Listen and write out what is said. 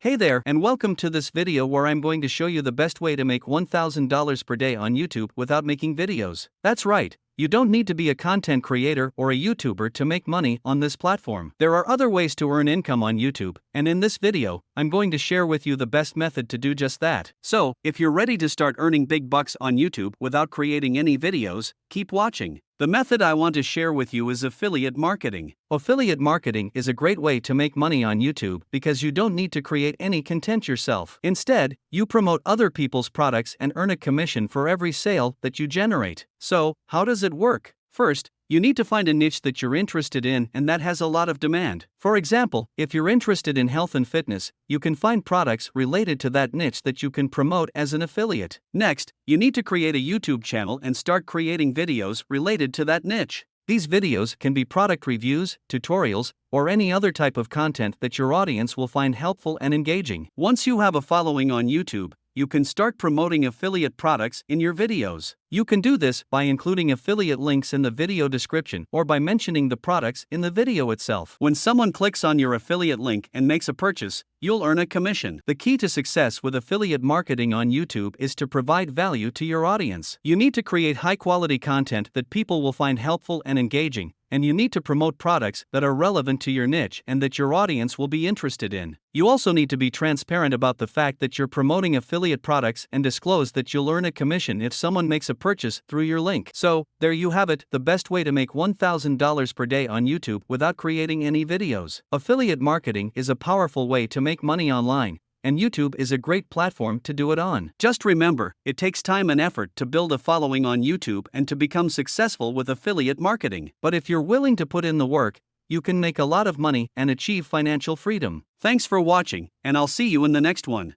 Hey there, and welcome to this video where I'm going to show you the best way to make $1,000 per day on YouTube without making videos. That's right, you don't need to be a content creator or a YouTuber to make money on this platform. There are other ways to earn income on YouTube, and in this video, I'm going to share with you the best method to do just that. So, if you're ready to start earning big bucks on YouTube without creating any videos, keep watching. The method I want to share with you is affiliate marketing. Affiliate marketing is a great way to make money on YouTube because you don't need to create any content yourself. Instead, you promote other people's products and earn a commission for every sale that you generate. So, how does it work? First, you need to find a niche that you're interested in and that has a lot of demand. For example, if you're interested in health and fitness, you can find products related to that niche that you can promote as an affiliate. Next, you need to create a YouTube channel and start creating videos related to that niche. These videos can be product reviews, tutorials, or any other type of content that your audience will find helpful and engaging. Once you have a following on YouTube, you can start promoting affiliate products in your videos. You can do this by including affiliate links in the video description or by mentioning the products in the video itself. When someone clicks on your affiliate link and makes a purchase, you'll earn a commission. The key to success with affiliate marketing on YouTube is to provide value to your audience. You need to create high-quality content that people will find helpful and engaging, and you need to promote products that are relevant to your niche and that your audience will be interested in. You also need to be transparent about the fact that you're promoting affiliate products and disclose that you'll earn a commission if someone makes a purchase through your link. So, there you have it, the best way to make $1,000 per day on YouTube without creating any videos. Affiliate marketing is a powerful way to make money online, and YouTube is a great platform to do it on. Just remember, it takes time and effort to build a following on YouTube and to become successful with affiliate marketing. But if you're willing to put in the work, you can make a lot of money and achieve financial freedom. Thanks for watching, and I'll see you in the next one.